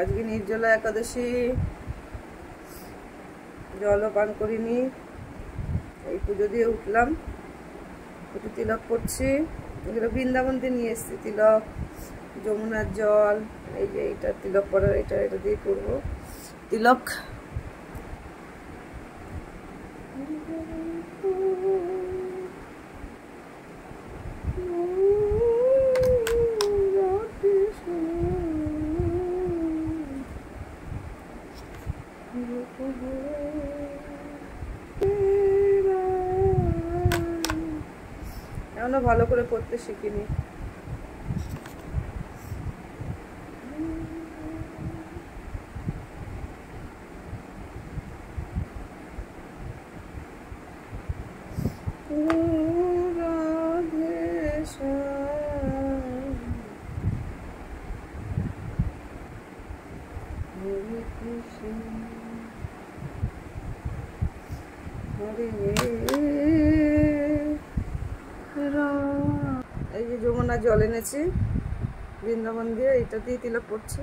আজকে নির্জলা একাদশী, জলও পান করিনি, এই পুজো দিয়ে উঠলাম। একটু তিলক করছি, এগুলো বৃন্দাবন দিয়ে নিয়ে এসছি তিলক, যমুনার জল, এই যে এইটা তিলক করার, এটা দিয়ে করবো তিলক। এখনো ভালো করে পড়তে শিখিনি। এই যে যমুনা জল এনেছি বৃন্দাবন দিয়ে, এইটা দিয়ে তিলক করছি।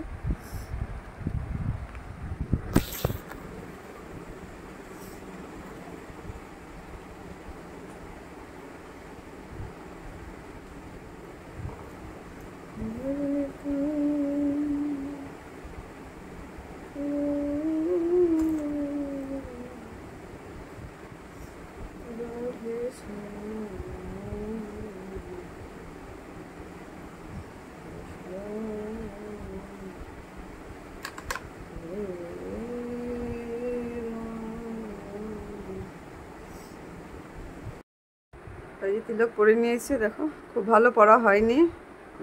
এই যে তিলক পরে নিয়েছি, দেখো খুব ভালো পড়া হয়নি,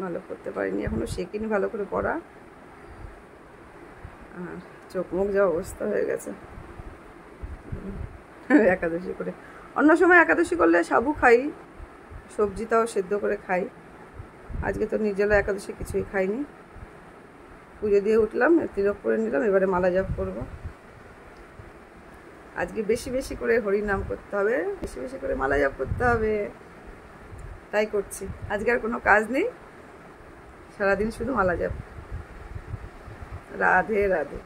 ভালো করতে পারিনি, এখনো শিখিনি ভালো করে পড়া। আর চোখ মুখ যা অবস্থা হয়ে গেছে একাদশী করে। অন্য সময় একাদশী করলে সাবু খাই, সবজিটাও সেদ্ধ করে খাই। আজকে তো নির্জলা একাদশী কিছুই খাইনি, পুজো দিয়ে উঠলাম, তিলক করে নিলাম, এবারে মালা জপ করবো। আজকে বেশি বেশি করে হরি নাম করতে হবে, বেশি বেশি করে মালা জপ করতে হবে, তাই করছি। আজকে আর কোনো কাজ নেই, সারাদিন শুধু মালা জপ। রাধে রাধে।